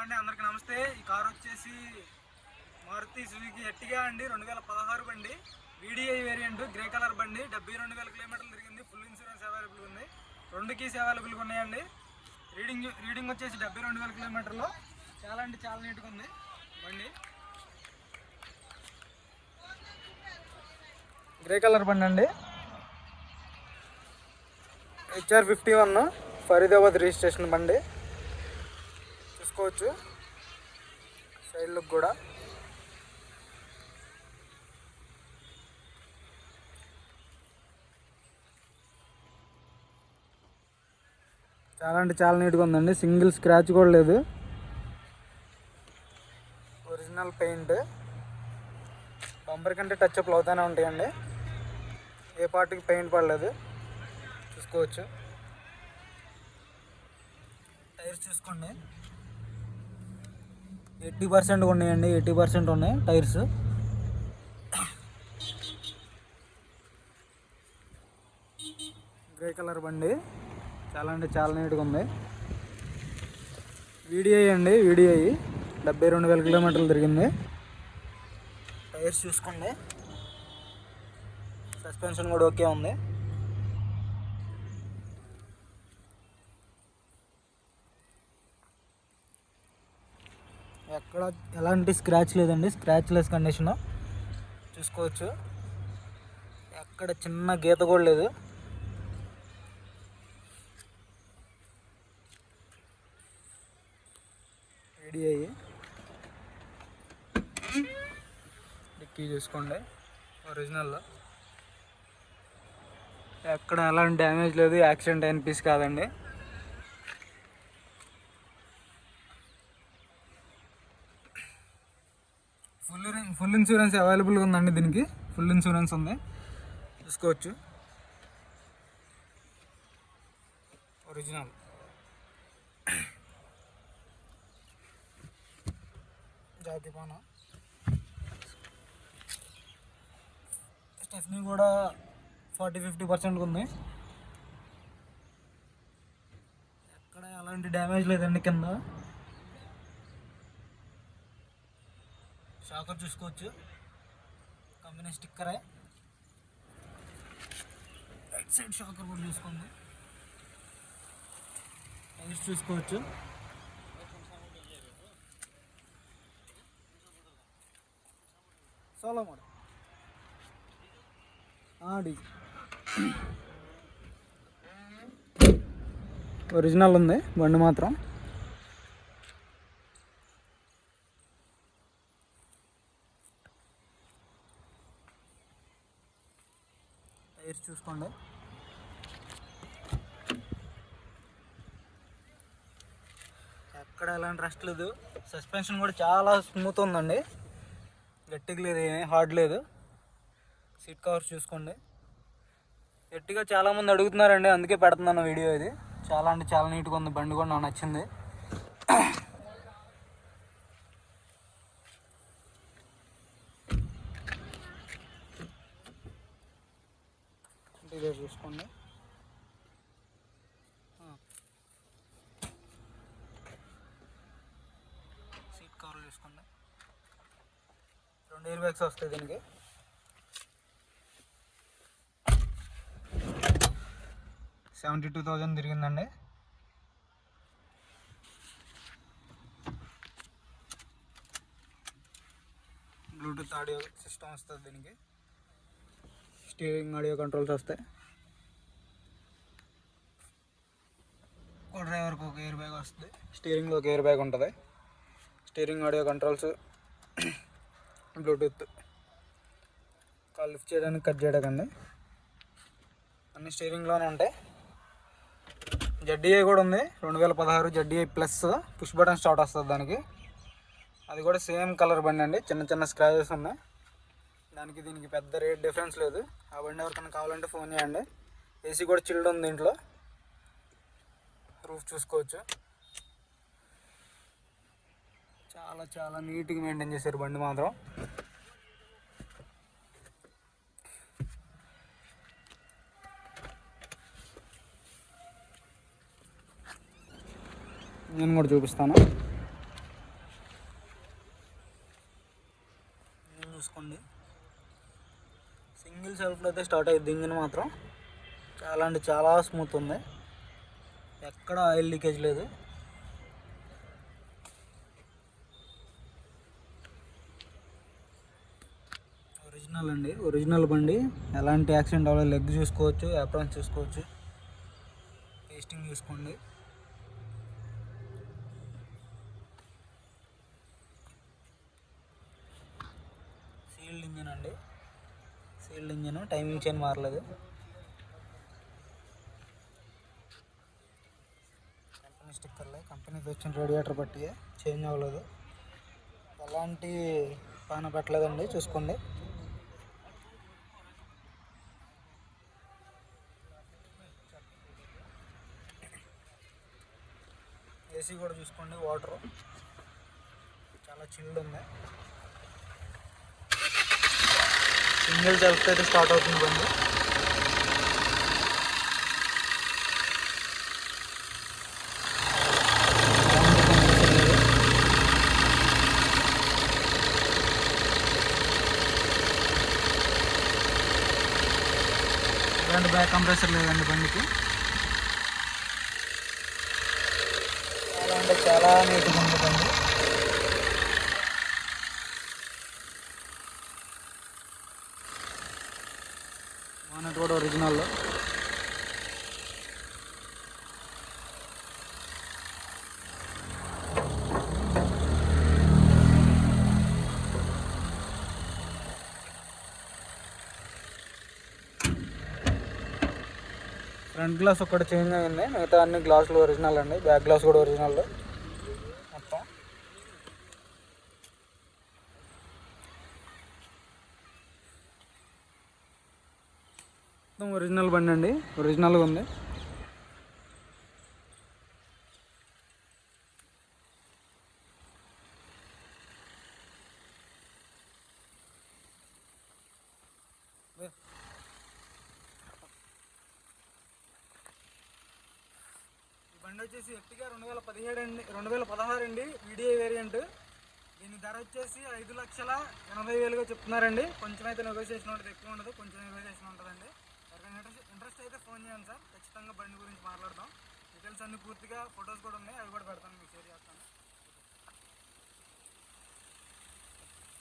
అండి, అందరికి నమస్తే. ఈ కార్ వచ్చేసి మారుతి సుజుకి ఎర్టిగా అండి, 2016 బండి, వీడిఐ వేరియంట్, గ్రే కలర్ బండి. 72,000 కిలోమీటర్లు తిరిగింది. ఫుల్ ఇన్సూరెన్స్ అవైలబుల్ ఉంది. 2 కీస్ అవైలబుల్గా ఉన్నాయండి. రీడింగ్ వచ్చేసి 72,000 కిలోమీటర్లు. చాలా అంటే చాలా నీట్గా ఉంది బండి. గ్రే కలర్ బండి అండి. HR51 ఫరీదాబాద్ రిజిస్ట్రేషన్ బండి. చూసుకోవచ్చు సైడ్ లుక్ కూడా. చాలా అంటే చాలా నీట్గా ఉందండి. సింగిల్ స్క్రాచ్ కూడా లేదు. Original paint. బంపర్ కంటే టచ్ అప్లు అవుతూనే ఉంటాయండి. ఏ పార్ట్కి పెయింట్ పడలేదు. చూసుకోవచ్చు. టైర్స్ చూసుకోండి, 80% ఉన్నాయండి. 80% ఉన్నాయి టైర్స్. గ్రే కలర్ బండి. చాలా అంటే చాలా నీట్గా ఉంది. వీడిఐ అండి, వీడిఐ 72,000 కిలోమీటర్లు తిరిగింది. టైర్స్ చూసుకోండి. సస్పెన్షన్ కూడా ఓకే ఉంది. ఎక్కడ ఎలాంటి స్క్రాచ్ లేదండి, స్క్రాచ్ లెస్ కండిషన్. చూసుకోవచ్చు. ఎక్కడ చిన్న గీత కూడా లేదు. వీడిఐ. డిక్కీ చూసుకోండి, ఒరిజినల్లో ఎక్కడ ఎలాంటి డ్యామేజ్ లేదు. యాక్సిడెంట్ అయిన పీస్ కాదండి. ఫుల్ ఇన్సూరెన్స్ అవైలబుల్గా ఉందండి. దీనికి ఫుల్ ఇన్సూరెన్స్ ఉంది. చూసుకోవచ్చు. ఒరిజినల్. జాతిపాన. స్టెఫ్నీ కూడా 40-50% ఉంది. ఎక్కడ ఎలాంటి డ్యామేజ్ లేదండి. కింద షాకర్ చూసుకోవచ్చు, కంపెనీ స్టిక్కరే. రైట్ సైడ్ షాకర్ కూడా చూసుకోండి. టైర్స్ చూసుకోవచ్చు. సోలో మోడల్ ఒరిజినల్ ఉంది బండి మాత్రం. టైర్స్ చూసుకోండి. ఎక్కడ ఎలాంటి రెస్ట్ లేదు. సస్పెన్షన్ కూడా చాలా స్మూత్ ఉందండి. గట్టిగా లేదు, ఏమీ హార్డ్ లేదు. సీట్ కవర్స్ చూసుకోండి. గట్టిగా చాలామంది అడుగుతున్నారండి, అందుకే పెడుతున్నాను వీడియో. ఇది చాలా అంటే చాలా నీట్గా ఉంది బండి కూడా, నాకు నచ్చింది. ఇంటీరియర్ చూసుకోండి. సీట్ కవర్లు చూసుకోండి. 2 ఎయిర్ బ్యాగ్స్ వస్తాయి దీనికి. $72,000 తిరిగిందండి. బ్లూటూత్ ఆడియో సిస్టమ్ వస్తుంది దీనికి. స్టీరింగ్ ఆడియో కంట్రోల్స్ వస్తాయి. డ్రైవర్కి ఒక ఎయిర్ బ్యాగ్ వస్తుంది. స్టీరింగ్లో ఒక ఎయిర్ బ్యాగ్ ఉంటుంది. Steering audio controls, Bluetooth. Call lift చేయడానికి, కట్ చేయడానికి అన్ని స్టీరింగ్లోనే ఉంటాయి. ZDI కూడా ఉంది. 2016 ZDI plus push button start వస్తుంది దానికి. అది కూడా సేమ్ కలర్ బండి అండి. చిన్న చిన్న స్క్రాచెస్ ఉన్నాయి. దానికి దీనికి పెద్ద రేట్ డిఫరెన్స్ లేదు. ఆ బండి ఎవరికైనా కావాలంటే ఫోన్ చేయండి. ఏసీ కూడా చిల్డ్ ఉంది దీంట్లో. రూఫ్ చూసుకోవచ్చు. చాలా చాలా నీట్గా మెయింటైన్ చేశారు బండి మాత్రం. నేను కూడా చూపిస్తాను. చూసుకోండి, సింగిల్ సెల్ఫ్లో అయితే స్టార్ట్ అయ్యింది. ఇంజిన్ మాత్రం చాలా అంటే చాలా స్మూత్ ఉంది, ఎక్కడ ఆయిల్ లీకేజ్ లేదు. ఒరిజినల్ అండి, ఒరిజినల్ బండి, ఎలాంటి యాక్సిడెంట్ అవ్వలేదు. లెగ్ చూసుకోవచ్చు, యాప్రాన్స్ చూసుకోవచ్చు, టేస్టింగ్ చూసుకోండి. సీల్డ్ ఇంజిన్ అండి, సీల్డ్ ఇంజిన్, టైమింగ్ చైన్ మారలేదు. కంపెనీ స్టిక్కర్లే, కంపెనీకి వచ్చిన రేడియేటర్ బట్టి చేంజ్ అవ్వలేదు, ఎలాంటి పాన పెట్టలేదండి. చూసుకోండి. ఏసీ కూడా చూసుకోండి, వాటర్ చాలా చిల్డ్ ఉంది. సింగిల్ సెల్ఫ్ అయితే స్టార్ట్ అవుతుంది బండి. ఎలాంటి బ్యాక్ కంప్రెసర్ లేదండి బండికి. చాలా అంటే చాలా నీట్గా ఉంది బండి. బానెట్ కూడా ఒరిజినల్. ఫ్రంట్ గ్లాస్ ఒక్కటి చేంజ్ అయింది, మిగతా అన్ని గ్లాసులు ఒరిజినల్ అండి. బ్యాక్ గ్లాస్ కూడా ఒరిజినల్ మొత్తం. మొత్తం ఒరిజినల్ బండి అండి, ఒరిజినల్గా ఉంది. బండి వచ్చేసి ఎర్టిగా 2017 అండి, 2016 అండి, వీడియో వేరియంట్. దీని ధర వచ్చేసి 5,80,000గా చెప్తున్నారండి. కొంచెం అయితే నెగోషియేషన్ ఉంటుంది, ఎక్కువ ఉండదు, కొంచెం నెగోషియేషన్ ఉంటుందండి. ఎవరికైనా ఇంట్రెస్ట్ అయితే ఫోన్ చేయండి సార్, ఖచ్చితంగా బండి గురించి మాట్లాడదాం. డీటెయిల్స్ అన్ని పూర్తిగా ఫొటోస్ కూడా ఉన్నాయి, అవి కూడా పెడతాను, మీకు షేర్ చేస్తాను.